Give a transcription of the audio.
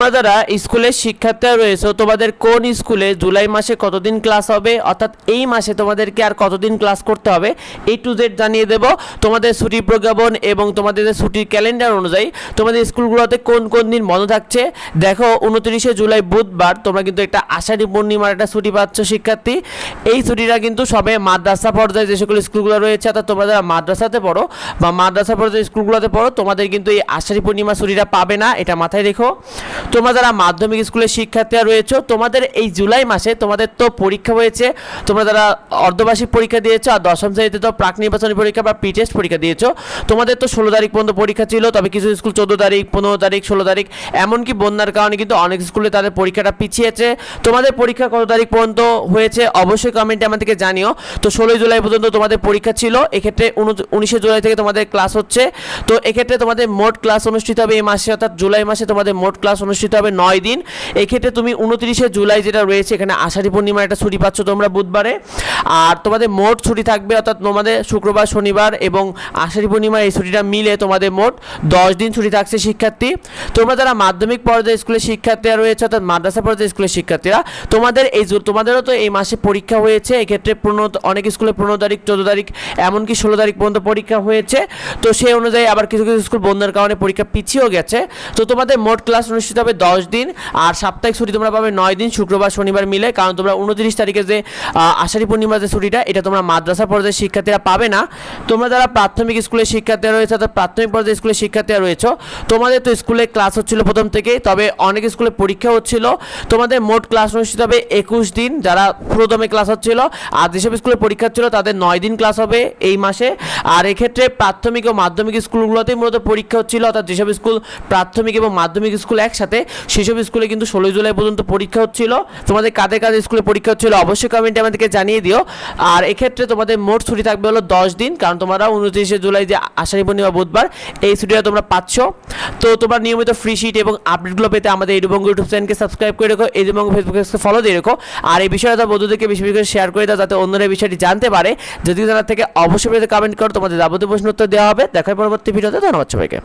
তোমরা যারা স্কুলের শিক্ষার্থীরা রয়েছে তোমাদের কোন স্কুলে জুলাই মাসে কতদিন ক্লাস হবে, অর্থাৎ এই মাসে তোমাদেরকে আর কতদিন ক্লাস করতে হবে A to Z জানিয়ে দেব। তোমাদের ছুটির প্রজ্ঞাপন এবং তোমাদের ছুটির ক্যালেন্ডার অনুযায়ী তোমাদের স্কুলগুলোতে কোন কোন দিন বন্ধ থাকছে। দেখো 29শে জুলাই বুধবার তোমরা কিন্তু একটা আষাঢ়ী পূর্ণিমার একটা ছুটি পাচ্ছ শিক্ষার্থী। এই ছুটিটা কিন্তু সবে মাদ্রাসা পর্যায়ে যে সকল স্কুলগুলো রয়েছে, অর্থাৎ তোমরা যারা মাদ্রাসাতে পড়ো বা মাদ্রাসা পর্যায়ে স্কুলগুলোতে পড়ো তোমাদের কিন্তু এই আষাঢ়ী পূর্ণিমা ছুটিটা পাবে না, এটা মাথায় রেখো। তোমরা যারা মাধ্যমিক স্কুলের শিক্ষার্থীরা রয়েছে তোমাদের এই জুলাই মাসে তোমাদের তো পরীক্ষা হয়েছে, তোমরা যারা অর্ধবার্ষিক পরীক্ষা দিয়েছো আর দশম শ্রেণীতে তো প্রাক নির্বাচনী পরীক্ষা বা প্রি টেস্ট পরীক্ষা দিয়েছো, তোমাদের তো 16 তারিখ পর্যন্ত পরীক্ষা ছিল। তবে কিছু স্কুল 14 তারিখ 15 তারিখ 16 তারিখ, এমনকি বন্যার কারণে কিন্তু অনেক স্কুলে তাদের পরীক্ষাটা পিছিয়েছে। তোমাদের পরীক্ষা কত তারিখ পর্যন্ত হয়েছে অবশ্যই কমেন্টে আমাদেরকে জানিও। তো 16 জুলাই পর্যন্ত তোমাদের পরীক্ষা ছিল, এক্ষেত্রে 19শে জুলাই থেকে তোমাদের ক্লাস হচ্ছে। তো এক্ষেত্রে তোমাদের মোট ক্লাস অনুষ্ঠিত হবে এই মাসে, অর্থাৎ জুলাই মাসে তোমাদের মোট ক্লাস অনুষ্ঠিত হবে 9 দিন। এক্ষেত্রে তুমি 29শে জুলাই যেটা রয়েছে এখানে আষাঢ়ী পূর্ণিমার একটা ছুটি পাচ্ছ তোমরা বুধবারে, আর তোমাদের মোট ছুটি থাকবে অর্থাৎ তোমাদের শুক্রবার শনিবার এবং আষাঢ়ী পূর্ণিমার এই ছুটিটা মিলে তোমাদের মোট 10 দিন ছুটি থাকছে শিক্ষার্থী। তোমরা যারা মাধ্যমিক পর্যায়ে স্কুলের শিক্ষার্থীরা রয়েছে অর্থাৎ মাদ্রাসা পর্যায়ে স্কুলের শিক্ষার্থীরা তোমাদেরও তো এই মাসে পরীক্ষা হয়েছে। এক্ষেত্রে অনেক স্কুলে 15 তারিখ 14 তারিখ এমনকি 16 তারিখ পর্যন্ত পরীক্ষা হয়েছে। তো সেই অনুযায়ী আবার কিছু কিছু স্কুল বন্যার কারণে পরীক্ষা পিছিয়েও গেছে। তো তোমাদের মোট ক্লাস অনুষ্ঠিত হবে 10 দিন, আর সাপ্তাহিক ছুটি তোমরা পাবে 9 দিন শুক্রবার শনিবার মিলে। কারণ তোমরা 29 তারিখে যে আষাঢ়ী পূর্ণিমার যে ছুটিটা এটা তোমরা মাদ্রাসা পর্যায়ের শিক্ষার্থীরা পাবে না। তোমরা যারা প্রাথমিক স্কুলের শিক্ষার্থীরা রয়েছে অর্থাৎ প্রাথমিক পর্যায়ের স্কুলের শিক্ষার্থীরা রয়েছে তোমাদের তো স্কুলে ক্লাস হচ্ছিল প্রথম থেকে, তবে অনেক স্কুলে পরীক্ষা হচ্ছিল। তোমাদের মোট ক্লাস অনুষ্ঠিত হবে 21 দিন যারা পুরোদমে ক্লাস হচ্ছিল, আর যেসব স্কুলে পরীক্ষা ছিল তাদের 9 দিন ক্লাস হবে এই মাসে। আর এক্ষেত্রে প্রাথমিক ও মাধ্যমিক স্কুলগুলোতেই মূলত পরীক্ষা হচ্ছিল, অর্থাৎ যেসব স্কুল প্রাথমিক এবং মাধ্যমিক স্কুল একসাথে সেসব স্কুলে কিন্তু 16 জুলাই পর্যন্ত পরীক্ষা হচ্ছিল। তোমাদের কাদের কাদের স্কুলে পরীক্ষা হচ্ছিল অবশ্যই কমেন্টে আমাদেরকে জানিয়ে দিও। আর এক্ষেত্রে তোমাদের মোট ছুটি থাকবে হলো 10 দিন, কারণ তোমরা 29শে জুলাই যে আষাঢ়ী পূর্ণিমা বুধবার এই ছুটিটা তোমরা পাচ্ছ। তো তোমরা নিয়মিত ফ্রি শিট এবং আপডেটগুলো পেতে আমাদের এডুবঙ্গ ইউটিউব চ্যানেলকে সাবস্ক্রাইব করে রেখো, এডুবঙ্গ ফেসবুক পেজকে ফলো দিয়ে রেখো। আর এই বিষয়টা বন্ধুদেরকে বেশি বেশি করে শেয়ার করে দাও যাতে অন্যরা এই বিষয়টি জানতে পারে। যদি জানার থেকে অবশ্যই কমেন্ট করো, তোমাদের যাবতীয় প্রশ্ন উত্তর দেওয়া হবে। দেখা পরবর্তী ভিডিওতে। ধন্যবাদ সবাইকে।